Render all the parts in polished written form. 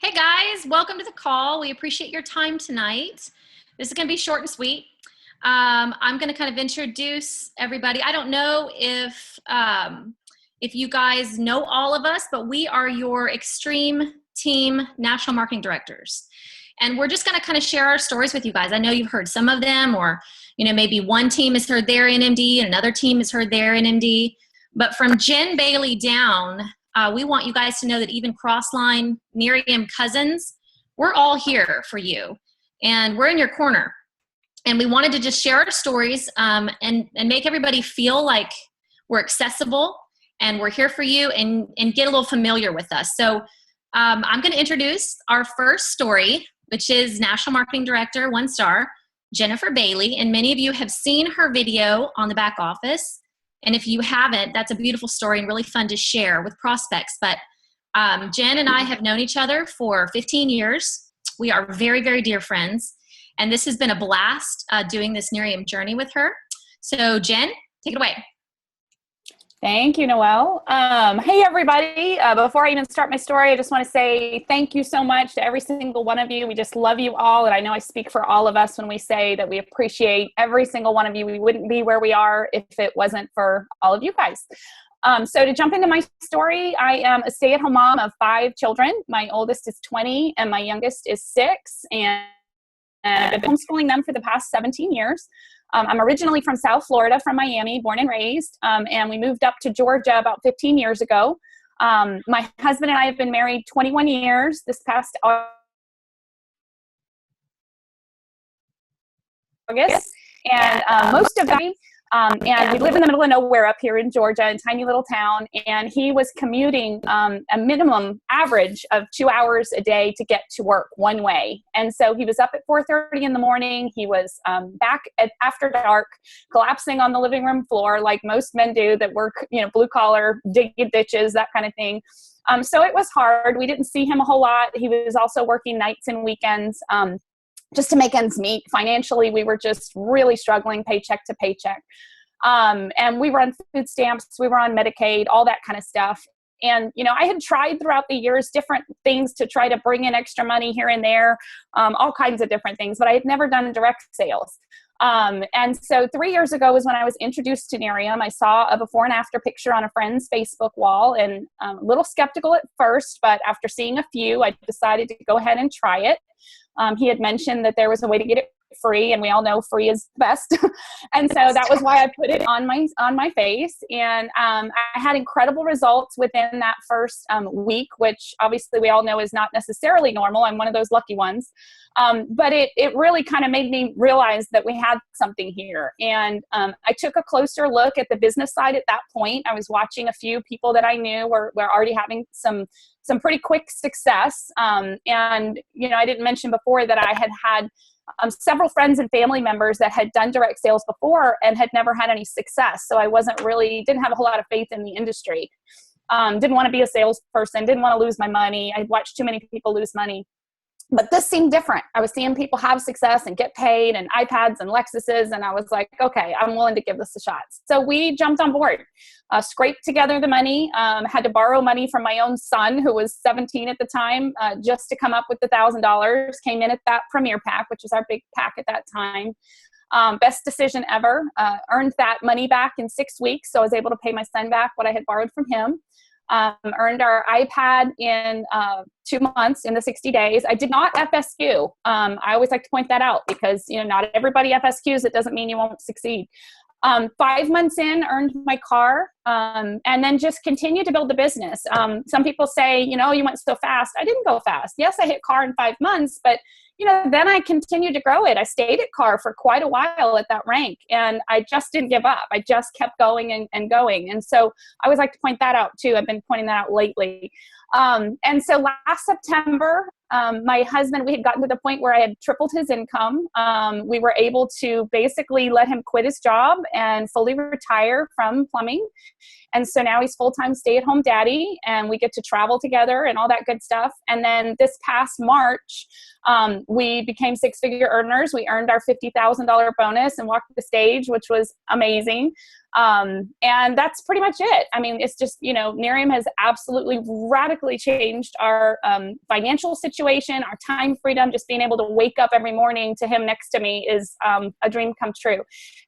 Hey guys, welcome to the call. We appreciate your time tonight. This is going to be short and sweet. I'm going to kind of introduce everybody. I don't know if you guys know all of us, but we are your Extreme Team National Marketing Directors. And we're just going to kind of share our stories with you guys. I know you've heard some of them, or maybe one team has heard their NMD and another team has heard their NMD. But from Jen Bailey down, we want you guys to know that even Crossline, Miriam Cousins, we're all here for you. And we're in your corner. And we wanted to just share our stories and make everybody feel like we're accessible and we're here for you and get a little familiar with us. So I'm going to introduce our first story, which is National Marketing Director, 1-star, Jennifer Bailey. And many of you have seen her video on the back office. And if you haven't, that's a beautiful story and really fun to share with prospects. But Jen and I have known each other for 15 years. We are very, very dear friends. And this has been a blast doing this Miriam journey with her. So Jen, take it away. Thank you, Noelle. Hey, everybody. Before I even start my story, I just want to say thank you so much to every single one of you. We just love you all. And I know I speak for all of us when we say that we appreciate every single one of you. We wouldn't be where we are if it wasn't for all of you guys. So to jump into my story, I am a stay-at-home mom of 5 children. My oldest is 20 and my youngest is 6. And I've been homeschooling them for the past 17 years. I'm originally from South Florida, from Miami, born and raised, and we moved up to Georgia about 15 years ago. My husband and I have been married 21 years. This past August, and most of them. And we live in the middle of nowhere up here in Georgia, in a tiny little town. And he was commuting a minimum average of 2 hours a day to get to work one way. And so he was up at 4:30 in the morning. He was back after dark, collapsing on the living room floor like most men do that work, blue collar, digging ditches, that kind of thing. So it was hard. We didn't see him a whole lot. He was also working nights and weekends. Just to make ends meet. Financially, we were just really struggling paycheck to paycheck. And we were on food stamps, we were on Medicaid, all that kind of stuff. And, I had tried throughout the years different things to try to bring in extra money here and there, all kinds of different things, but I had never done direct sales. And so 3 years ago was when I was introduced to Miriam. I saw a before and after picture on a friend's Facebook wall, and a little skeptical at first, but after seeing a few, I decided to go ahead and try it. He had mentioned that there was a way to get it free, and we all know free is the best. And so that was why I put it on my face. And I had incredible results within that first week, which obviously we all know is not necessarily normal. I'm one of those lucky ones. But it really kind of made me realize that we had something here. And I took a closer look at the business side at that point. I was watching a few people that I knew were already having some pretty quick success. And, I didn't mention before that I had several friends and family members that had done direct sales before and had never had any success. So I didn't have a whole lot of faith in the industry. Didn't want to be a salesperson, didn't want to lose my money. I'd watched too many people lose money. But this seemed different. I was seeing people have success and get paid and iPads and Lexuses. And I was like, okay, I'm willing to give this a shot. So we jumped on board, scraped together the money, had to borrow money from my own son, who was 17 at the time, just to come up with the $1,000. Came in at that Premier Pack, which is our big pack at that time. Best decision ever. Earned that money back in 6 weeks. So I was able to pay my son back what I had borrowed from him. Earned our iPad in 2 months, in the 60 days. I did not FSQ. I always like to point that out because, not everybody FSQs. It doesn't mean you won't succeed. 5 months in, earned my car, and then just continued to build the business. Some people say, you went so fast. I didn't go fast. Yes, I hit car in 5 months, but then I continued to grow it. I stayed at car for quite a while at that rank, and I just didn't give up. I just kept going and going. And so I always like to point that out too. I've been pointing that out lately. And so last September, my husband, we had gotten to the point where I had tripled his income. We were able to basically let him quit his job and fully retire from plumbing. And so now he's full-time stay-at-home daddy, and we get to travel together and all that good stuff. And then this past March, we became six-figure earners. We earned our $50,000 bonus and walked the stage, which was amazing. And that's pretty much it. I mean, it's just, you know, Nerium has absolutely radically changed our financial situation, our time freedom. Just being able to wake up every morning to him next to me is a dream come true.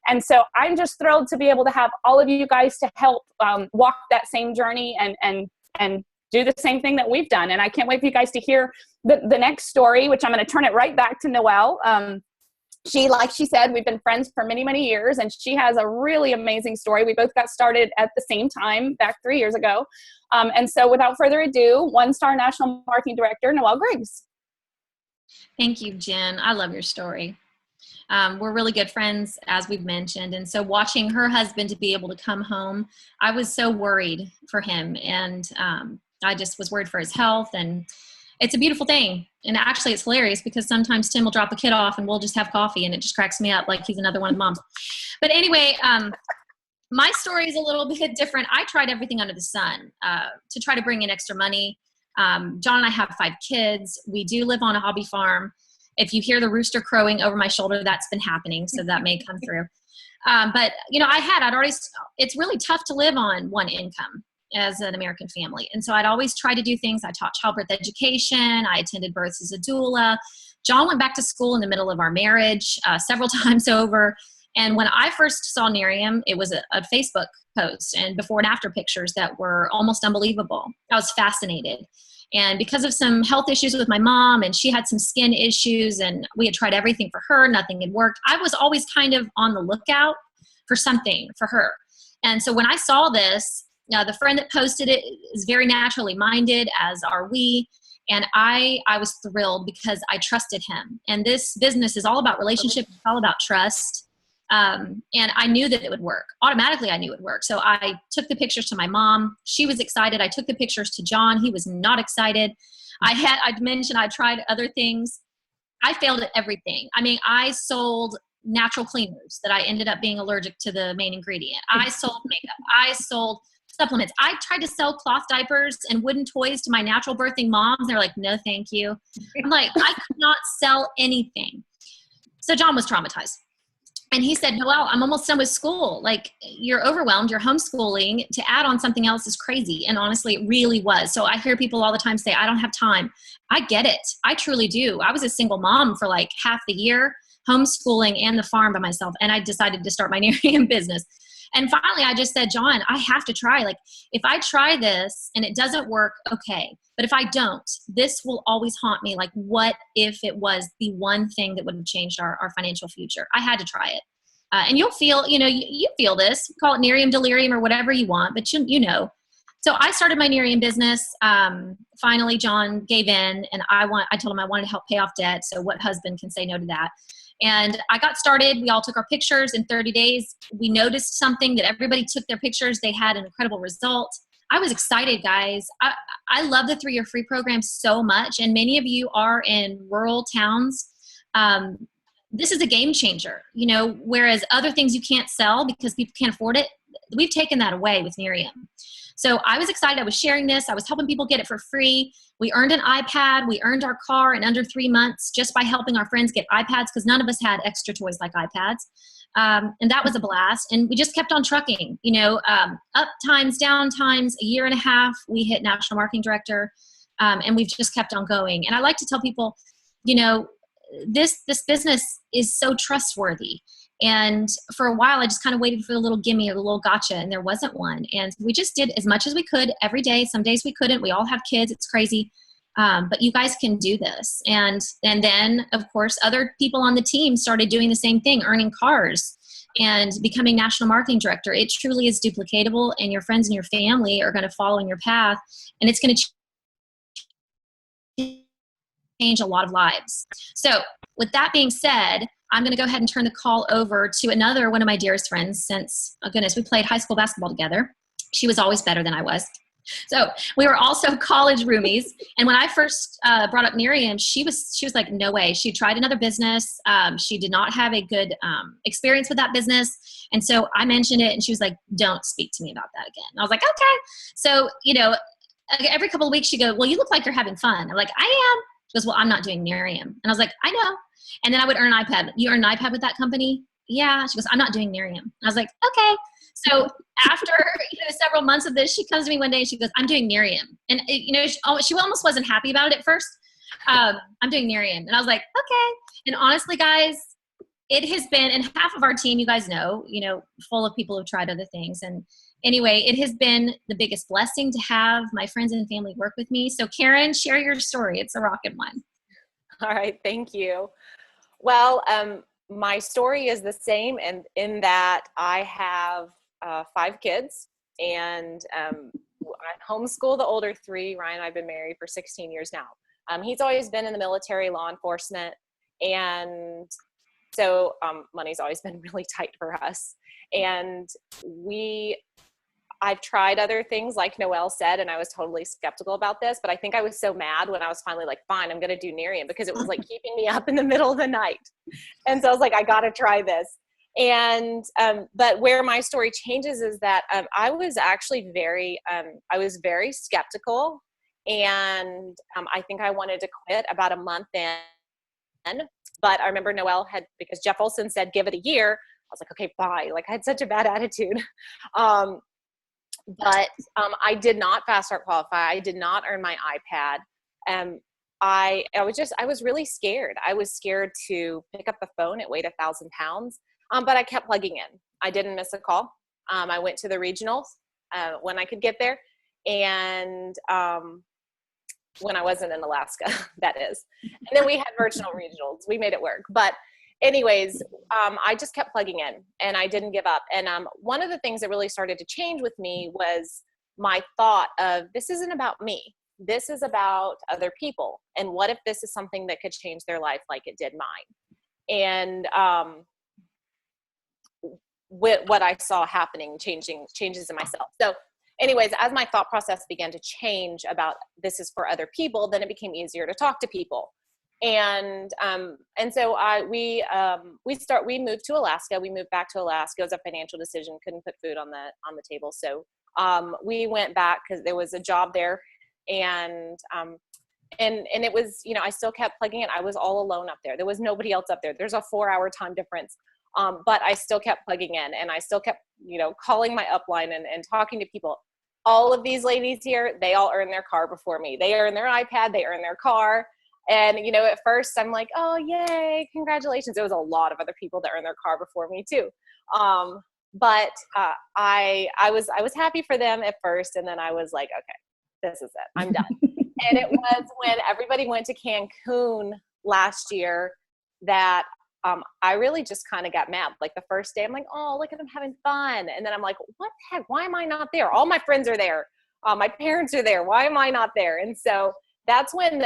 And so I'm just thrilled to be able to have all of you guys to help walk that same journey and do the same thing that we've done. And I can't wait for you guys to hear the next story, which I'm going to turn it right back to Noelle. She, like she said, we've been friends for many, many years, and she has a really amazing story. We both got started at the same time back 3 years ago. And so without further ado, one-star National Marketing Director, Noelle Griggs. Thank you, Jen. I love your story. We're really good friends, as we've mentioned. And so watching her husband to be able to come home, I was so worried for him. And I just was worried for his health. And it's a beautiful thing. And actually, it's hilarious because sometimes Tim will drop the kid off and we'll just have coffee, and it just cracks me up like he's another one of the moms. But anyway, my story is a little bit different. I tried everything under the sun to try to bring in extra money. John and I have 5 kids. We do live on a hobby farm. If you hear the rooster crowing over my shoulder, that's been happening. So that may come through. But, you know, it's really tough to live on one income as an American family. And so I'd always try to do things. I taught childbirth education. I attended births as a doula. John went back to school in the middle of our marriage several times over. And when I first saw Nerium, it was a Facebook post and before and after pictures that were almost unbelievable. I was fascinated. And because of some health issues with my mom, and she had some skin issues, and we had tried everything for her, nothing had worked, I was always kind of on the lookout for something for her. And so when I saw this, the friend that posted it is very naturally minded, as are we. And I was thrilled because I trusted him. And this business is all about relationship. It's all about trust. And I knew that it would work. Automatically, I knew it would work. So I took the pictures to my mom. She was excited. I took the pictures to John. He was not excited. I'd mentioned I tried other things. I failed at everything. I mean, I sold natural cleaners that I ended up being allergic to the main ingredient. I sold makeup. I sold supplements. I tried to sell cloth diapers and wooden toys to my natural birthing moms. They're like, no, thank you. I'm like, I could not sell anything. So John was traumatized. And he said, Noelle, I'm almost done with school. Like, you're overwhelmed. You're homeschooling. To add on something else is crazy. And honestly, it really was. So I hear people all the time say, I don't have time. I get it. I truly do. I was a single mom for like half the year, homeschooling and the farm by myself. And I decided to start my Nerium business. And finally, I just said, John, I have to try. Like, if I try this and it doesn't work, okay. But if I don't, this will always haunt me. Like, what if it was the one thing that would have changed our financial future? I had to try it. And you'll feel, you feel this. Call it Nerium delirium or whatever you want, but you know. So I started my Nerium business. Finally, John gave in, and I told him I wanted to help pay off debt. So what husband can say no to that? And I got started. We all took our pictures in 30 days. We noticed something that everybody took their pictures. They had an incredible result. I was excited, guys. I love the 3-year free program so much. And many of you are in rural towns. This is a game changer, whereas other things you can't sell because people can't afford it. We've taken that away with Nerium. So I was excited. I was sharing this. I was helping people get it for free. We earned an iPad. We earned our car in under 3 months just by helping our friends get iPads, because none of us had extra toys like iPads. And that was a blast. And we just kept on trucking, up times, down times. A year and a half, we hit National Marketing Director, and we've just kept on going. And I like to tell people, this business is so trustworthy. And for a while, I just kind of waited for the little gimme or the little gotcha, and there wasn't one. And we just did as much as we could every day. Some days we couldn't. We all have kids. It's crazy. But you guys can do this. And then, of course, other people on the team started doing the same thing, earning cars and becoming National Marketing Director. It truly is duplicatable, and your friends and your family are going to follow in your path, and it's going to change a lot of lives. So with that being said, I'm going to go ahead and turn the call over to another one of my dearest friends since, oh goodness, we played high school basketball together. She was always better than I was. So we were also college roomies. And when I first brought up Miriam, she was like, no way. She tried another business. She did not have a good experience with that business. And so I mentioned it and she was like, don't speak to me about that again. And I was like, okay. So, every couple of weeks she'd go, well, you look like you're having fun. I'm like, I am. She goes, well, I'm not doing Miriam. And I was like, I know. And then I would earn an iPad. You earn an iPad with that company? Yeah. She goes, I'm not doing Miriam. And I was like, okay. So after several months of this, she comes to me one day and she goes, I'm doing Miriam. And she almost wasn't happy about it at first. I'm doing Miriam. And I was like, okay. And honestly, guys, it has been, and half of our team, you guys know, full of people who've tried other things. And anyway, it has been the biggest blessing to have my friends and family work with me. So Karen, share your story. It's a rockin' one. All right. Thank you. Well, my story is the same, and in that I have 5 kids, and I homeschool the older 3. Ryan and I have been married for 16 years now. He's always been in the military, law enforcement, and so money's always been really tight for us. And I've tried other things, like Noelle said, and I was totally skeptical about this, but I think I was so mad when I was finally like, fine, I'm going to do Miriam, because it was like keeping me up in the middle of the night. And so I was like, I got to try this. And, but where my story changes is that I was actually very skeptical. And I think I wanted to quit about a month in. But I remember Noelle because Jeff Olson said, give it a year. I was like, okay, bye. Like, I had such a bad attitude. But I did not fast start qualify. I did not earn my iPad. I was really scared. I was scared to pick up the phone. It weighed 1,000 pounds. But I kept plugging in. I didn't miss a call. I went to the regionals when I could get there. And when I wasn't in Alaska, that is. And then we had virtual regionals. We made it work. But anyways, I just kept plugging in and I didn't give up. And one of the things that really started to change with me was my thought of, this isn't about me. This is about other people. And what if this is something that could change their life like it did mine? And what I saw happening, changes in myself. So anyways, as my thought process began to change about this is for other people, then it became easier to talk to people. And so we moved to Alaska. We moved back to Alaska. It was a financial decision. Couldn't put food on the table. So we went back because there was a job there, and it was, I still kept plugging in. I was all alone up there. There was nobody else up there. There's a 4-hour time difference. But I still kept plugging in, and I still kept, calling my upline and talking to people. All of these ladies here, they all earned their car before me. They earned their iPad, they earned their car. And, at first I'm like, oh, yay, congratulations. There was a lot of other people that earned their car before me too. But I was happy for them at first. And then I was like, okay, this is it. I'm done. And it was when everybody went to Cancun last year that I really just kind of got mad. Like the first day I'm like, oh, look at them having fun. And then I'm like, what the heck? Why am I not there? All my friends are there. My parents are there. Why am I not there? And so that's when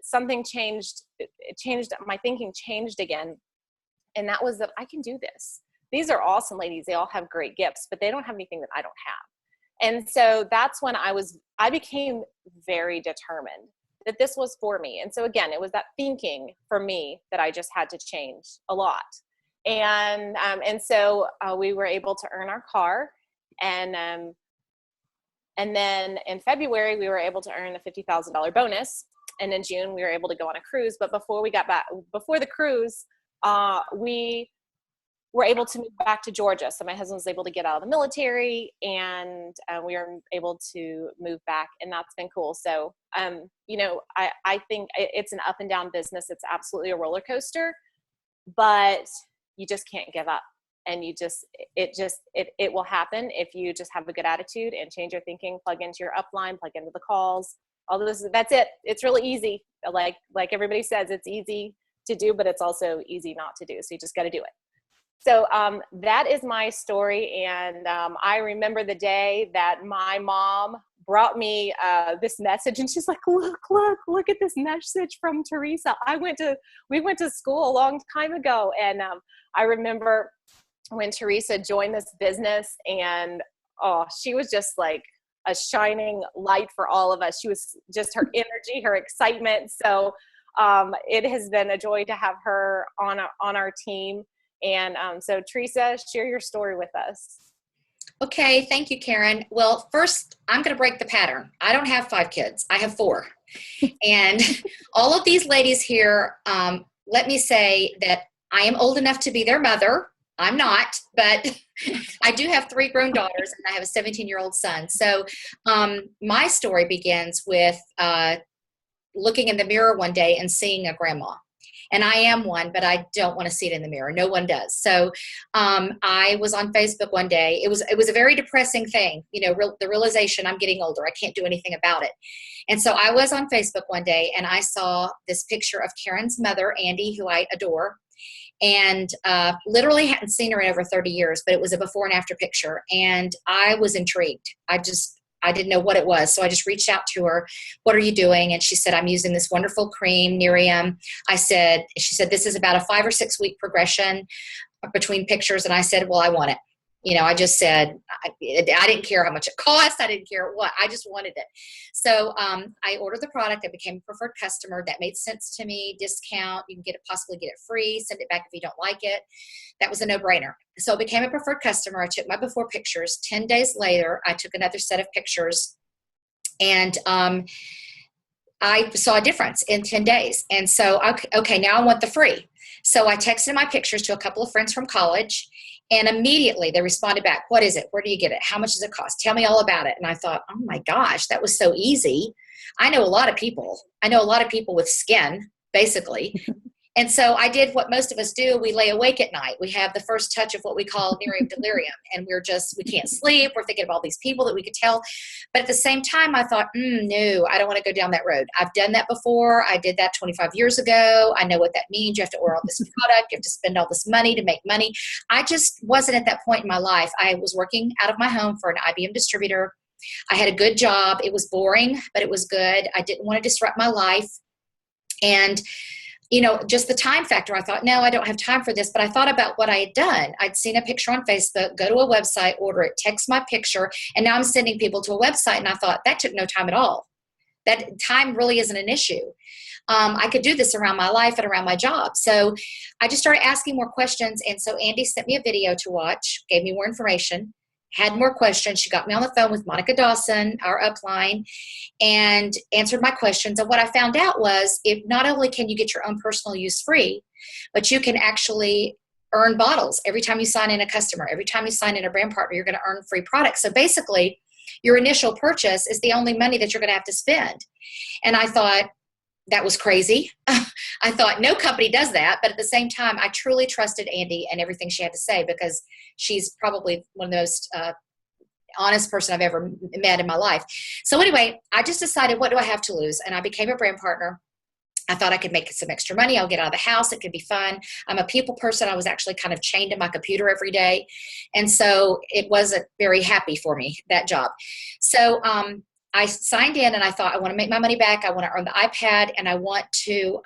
something changed. It changed. My thinking changed again. And that was that I can do this. These are awesome ladies. They all have great gifts, but they don't have anything that I don't have. And so that's when I became very determined that this was for me. And so again, it was that thinking for me that I just had to change a lot. And so we were able to earn our car. And then in February, we were able to earn a $50,000 bonus. And in June, we were able to go on a cruise. But before the cruise, we were able to move back to Georgia. So my husband was able to get out of the military, and we were able to move back, and that's been cool. So, I think it's an up and down business. It's absolutely a roller coaster, but you just can't give up. And it will happen if you just have a good attitude and change your thinking, plug into your upline, plug into the calls, all this. That's it. It's really easy. Like everybody says, it's easy to do, but it's also easy not to do. So you just got to do it. So that is my story. And I remember the day that my mom brought me this message, and she's like, look at this message from Teresa. We went to school a long time ago. And I remember when Teresa joined this business, and she was just like, a shining light for all of us. She was just, her energy, her excitement. So it has been a joy to have her on our team. And so Teresa, share your story with us. Okay, thank you, Karen. Well, first, I'm going to break the pattern. I don't have 5 kids. I have 4. And all of these ladies here, let me say that I am old enough to be their mother. I'm not, but I do have 3 grown daughters, and I have a 17-year-old son. So my story begins with looking in the mirror one day and seeing a grandma. And I am one, but I don't want to see it in the mirror. No one does. So I was on Facebook one day. It was a very depressing thing, the realization I'm getting older. I can't do anything about it. And so I was on Facebook one day, and I saw this picture of Karen's mother, Andy, who I adore. And literally hadn't seen her in over 30 years, but it was a before and after picture. And I was intrigued. I didn't know what it was. So I just reached out to her. What are you doing? And she said, I'm using this wonderful cream, Nerium. She said, this is about a 5 or 6 week progression between pictures. And I said, well, I want it. I just said, I didn't care how much it cost. I didn't care what, I just wanted it. So I ordered the product. I became a preferred customer. That made sense to me. Discount, you can possibly get it free, send it back if you don't like it. That was a no-brainer. So I became a preferred customer. I took my before pictures. 10 days later, I took another set of pictures, and I saw a difference in 10 days. And so, okay, now I want the free. So I texted my pictures to a couple of friends from college, and immediately they responded back, what is it? Where do you get it? How much does it cost? Tell me all about it. And I thought, oh my gosh, that was so easy. I know a lot of people with skin, basically. And so I did what most of us do. We lay awake at night. We have the first touch of what we call Nerium delirium, and we can't sleep. We're thinking of all these people that we could tell. But at the same time, I thought, no, I don't want to go down that road. I've done that before. I did that 25 years ago. I know what that means. You have to order all this product. You have to spend all this money to make money. I just wasn't at that point in my life. I was working out of my home for an IBM distributor. I had a good job. It was boring, but it was good. I didn't want to disrupt my life. And just the time factor, I thought, no, I don't have time for this. But I thought about what I had done. I'd seen a picture on Facebook, go to a website, order it, text my picture, and now I'm sending people to a website. And I thought, that took no time at all. That time really isn't an issue. I could do this around my life and around my job. So I just started asking more questions. And so Andy sent me a video to watch, gave me more information, had more questions. She got me on the phone with Monica Dawson, our upline, and answered my questions. And what I found out was, if not only can you get your own personal use free, but you can actually earn bottles every time you sign in a customer. Every time you sign in a brand partner, you're going to earn free products. So basically, your initial purchase is the only money that you're going to have to spend. And I thought, that was crazy. I thought no company does that. But at the same time, I truly trusted Andy and everything she had to say, because she's probably one of the most honest person I've ever met in my life. So anyway, I just decided, what do I have to lose? And I became a brand partner. I thought I could make some extra money. I'll get out of the house. It could be fun. I'm a people person. I was actually kind of chained to my computer every day. And so it wasn't very happy for me, that job. So I signed in, and I thought, I want to make my money back. I want to earn the iPad, and I want to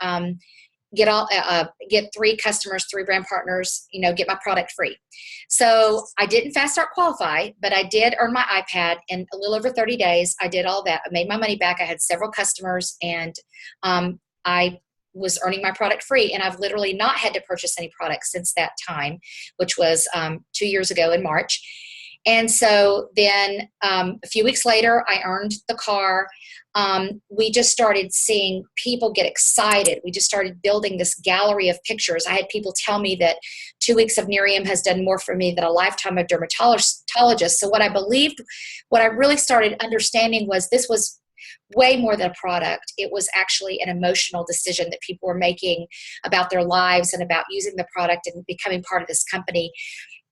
get 3 customers, 3 brand partners, get my product free. So I didn't fast start qualify, but I did earn my iPad in a little over 30 days. I did all that. I made my money back. I had several customers, and I was earning my product free. And I've literally not had to purchase any products since that time, which was 2 years ago in March. And so then a few weeks later, I earned the car. We just started seeing people get excited. We just started building this gallery of pictures. I had people tell me that 2 weeks of Nerium has done more for me than a lifetime of dermatologist. So what I really started understanding was, this was way more than a product. It was actually an emotional decision that people were making about their lives and about using the product and becoming part of this company.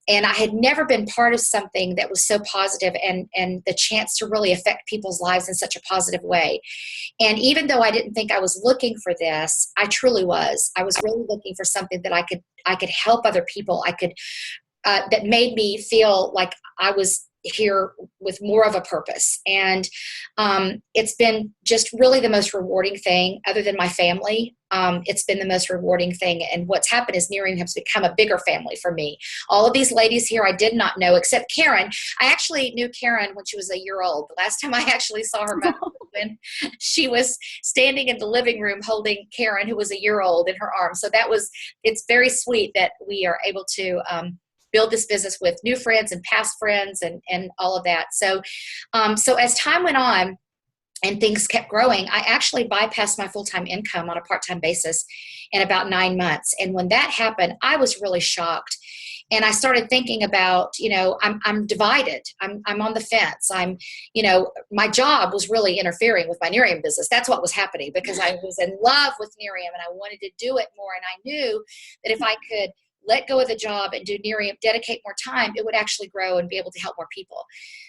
And I had never been part of something that was so positive, and the chance to really affect people's lives in such a positive way. And even though I didn't think I was looking for this, I truly was. I was really looking for something that I could help other people. That made me feel like I was here with more of a purpose. And it's been just really the most rewarding thing other than my family. It's been the most rewarding thing. And what's happened is Nerium has become a bigger family for me. All of these ladies here I did not know, except Karen. I actually knew Karen when she was a year old. The last time I actually saw her when she was standing in the living room holding Karen, who was a year old, in her arms. So it's very sweet that we are able to build this business with new friends and past friends and all of that. So as time went on and things kept growing, I actually bypassed my full-time income on a part-time basis in about 9 months. And when that happened, I was really shocked. And I started thinking about, I'm divided. I'm on the fence. My job was really interfering with my Nerium business. That's what was happening, because I was in love with Nerium and I wanted to do it more. And I knew that if I could let go of the job and do Nerium, dedicate more time, it would actually grow and be able to help more people.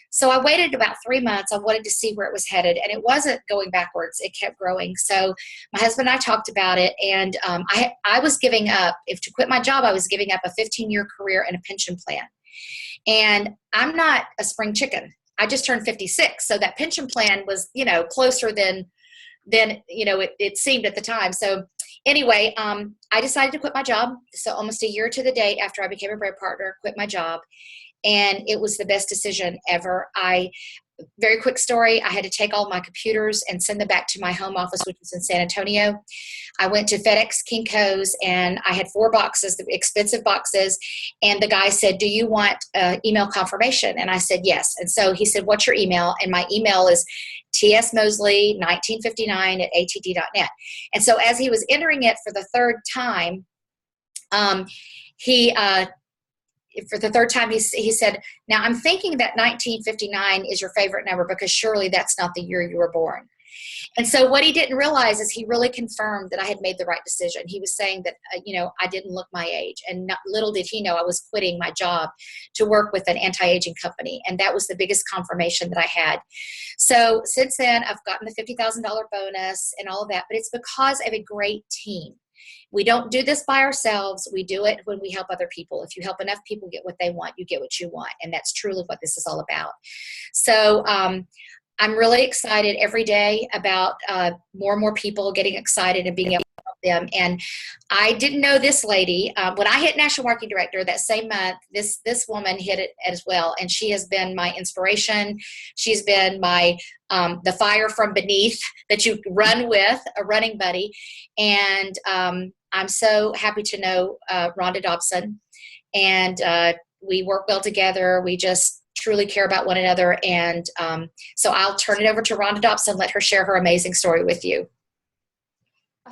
So I waited about 3 months. I wanted to see where it was headed, and it wasn't going backwards. It kept growing. So my husband and I talked about it, and I was giving up. If to quit my job, I was giving up a 15-year career and a pension plan. And I'm not a spring chicken. I just turned 56. So that pension plan was, closer than it seemed at the time. So anyway, I decided to quit my job. So almost a year to the date after I became a bread partner, quit my job. And it was the best decision ever. Very quick story. I had to take all my computers and send them back to my home office, which was in San Antonio. I went to FedEx Kinko's and I had 4 boxes, the expensive boxes. And the guy said, "Do you want email confirmation?" And I said, "Yes." And so he said, "What's your email?" And my email is tsmosley1959@att.net. And so as he was entering it for the third time, he said, "Now I'm thinking that 1959 is your favorite number because surely that's not the year you were born." And so what he didn't realize is he really confirmed that I had made the right decision. He was saying that, I didn't look my age. And little did he know I was quitting my job to work with an anti-aging company. And that was the biggest confirmation that I had. So since then, I've gotten the $50,000 bonus and all of that. But it's because I have a great team. We don't do this by ourselves. We do it when we help other people. If you help enough people get what they want, you get what you want. And that's truly what this is all about. So I'm really excited every day about more and more people getting excited and being able to help them. And I didn't know this lady. When I hit National Marketing Director that same month, this woman hit it as well. And she has been my inspiration. She's been my the fire from beneath that you run with, a running buddy. And I'm so happy to know Rhonda Dobson. And we work well together. We just truly care about one another. And so I'll turn it over to Rhonda Dobson, let her share her amazing story with you.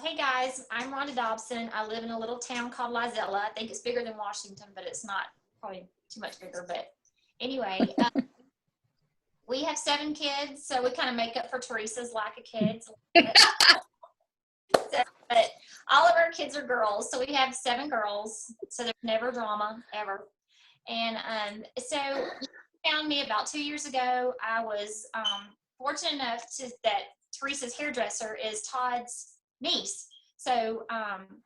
Hey guys, I'm Rhonda Dobson. I live in a little town called Lizella. I think it's bigger than Washington, but it's not probably too much bigger. But anyway, we have 7 kids, so we kind of make up for Teresa's lack of kids. But all of our kids are girls, so we have 7 girls, so there's never drama, ever. And so you found me about 2 years ago. I was fortunate enough that Teresa's hairdresser is Todd's niece. So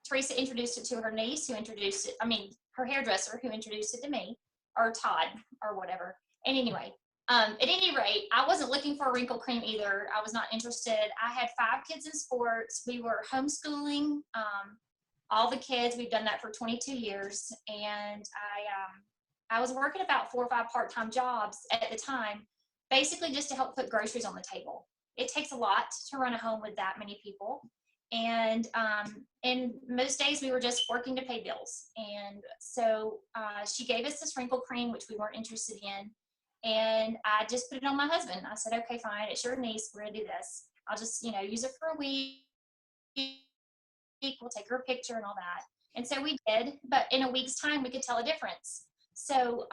Teresa introduced it to her niece, her hairdresser, who introduced it to me, or Todd, or whatever. And anyway, at any rate, I wasn't looking for a wrinkle cream either. I was not interested. I had 5 kids in sports. We were homeschooling all the kids. We've done that for 22 years. And I was working about 4 or 5 part-time jobs at the time, basically just to help put groceries on the table. It takes a lot to run a home with that many people. And most days we were just working to pay bills. And so she gave us this wrinkle cream, which we weren't interested in. And I just put it on my husband. I said, "Okay, fine. It's your niece. We're going to do this. I'll just, use it for a week. We'll take her a picture and all that." And so we did. But in a week's time, we could tell a difference. So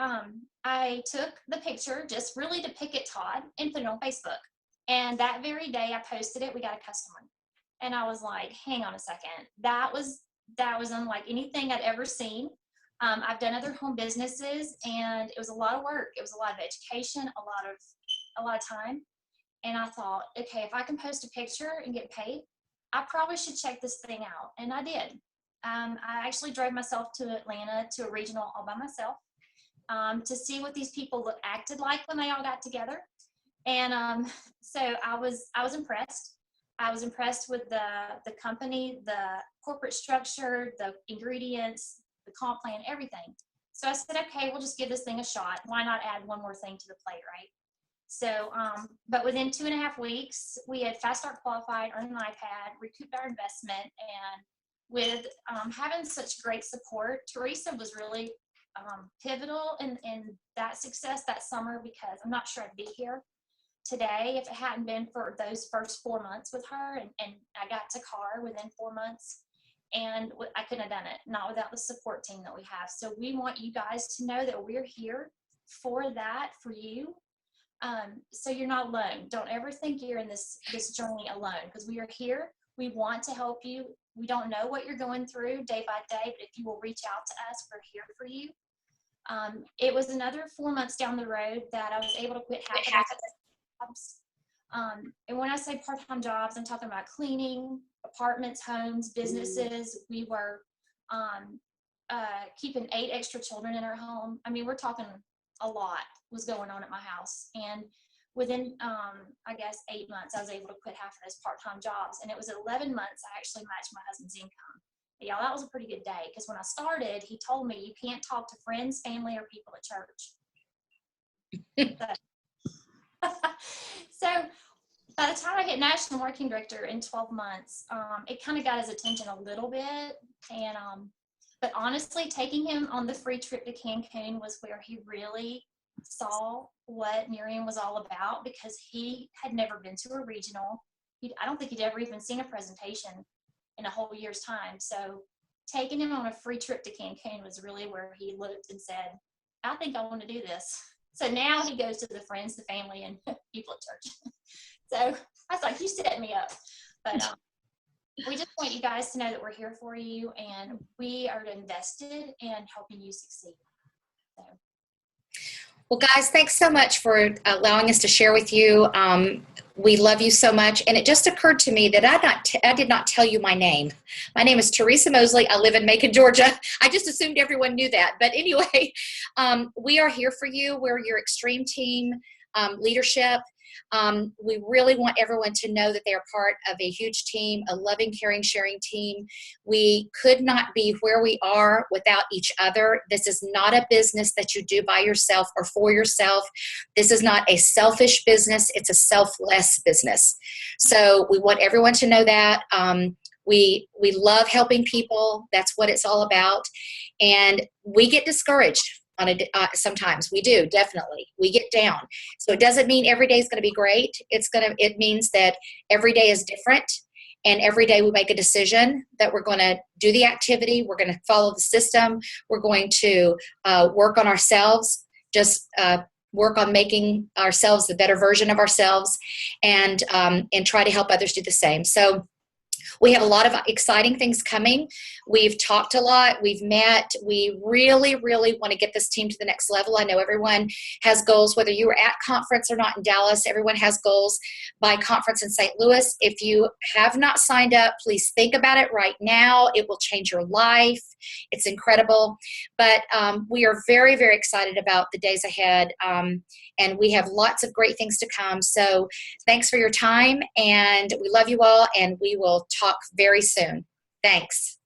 I took the picture just really to pick at Todd and put it on Facebook. And that very day I posted it. We got a customer. And I was like, hang on a second. That was unlike anything I'd ever seen. I've done other home businesses, and it was a lot of work. It was a lot of education, a lot of time. And I thought, okay, if I can post a picture and get paid, I probably should check this thing out. And I did. I actually drove myself to Atlanta to a regional all by myself. to see what these people acted like when they all got together. And so I was impressed. I was impressed with the company, the corporate structure, the ingredients, the comp plan, everything. So I said, okay, we'll just give this thing a shot. Why not add one more thing to the plate, right? So, but within 2.5 weeks, we had fast start qualified, earned an iPad, recouped our investment, and with having such great support, Teresa was really pivotal in that success that summer, because I'm not sure I'd be here today if it hadn't been for those first 4 months with her. And I got to CAR within 4 months, and I couldn't have done it, not without the support team that we have. So we want you guys to know that we're here for that, for you. So you're not alone. Don't ever think you're in this journey alone, because we are here. We want to help you. We don't know what you're going through day by day, but if you will reach out to us, we're here for you. It was another 4 months down the road that I was able to quit half of those jobs. And when I say part-time jobs, I'm talking about cleaning, apartments, homes, businesses. We were keeping 8 extra children in our home. I mean, we're talking a lot was going on at my house. And within, I guess, 8 months, I was able to quit half of those part-time jobs. And it was 11 months I actually matched my husband's income. But y'all, that was a pretty good day, because when I started, he told me, you can't talk to friends, family, or people at church. So by the time I hit National Marketing Director in 12 months, it kind of got his attention a little bit. And but honestly, taking him on the free trip to Cancun was where he really saw what Miriam was all about, because he had never been to a regional. I don't think he'd ever even seen a presentation in a whole year's time. So taking him on a free trip to Cancun was really where he looked and said, I think I want to do this. So now he goes to the friends, the family, and people at church. So I was like, you set me up. But we just want you guys to know that we're here for you, and we are invested in helping you succeed. So. Well, guys, thanks so much for allowing us to share with you. We love you so much. And it just occurred to me that I did not tell you my name. My name is Teresa Mosley. I live in Macon, Georgia. I just assumed everyone knew that. But anyway, we are here for you. We're your extreme team leadership. We really want everyone to know that they are part of a huge team, a loving, caring, sharing team. We could not be where we are without each other. This is not a business that you do by yourself or for yourself. This is not a selfish business. It's a selfless business. So we want everyone to know that. We love helping people. That's what it's all about. And we get discouraged sometimes. We do, definitely. We get down. So it doesn't mean every day is going to be great. It means that every day is different, and every day we make a decision that we're going to do the activity. We're going to follow the system. We're going to work on ourselves, just work on making ourselves the better version of ourselves, and try to help others do the same. So we have a lot of exciting things coming. We've talked a lot. We've met. We really, really want to get this team to the next level. I know everyone has goals, whether you were at conference or not in Dallas. Everyone has goals by conference in St. Louis. If you have not signed up, please think about it right now. It will change your life. It's incredible. But we are very, very excited about the days ahead. And we have lots of great things to come. So thanks for your time. And we love you all. And we will talk very soon. Thanks.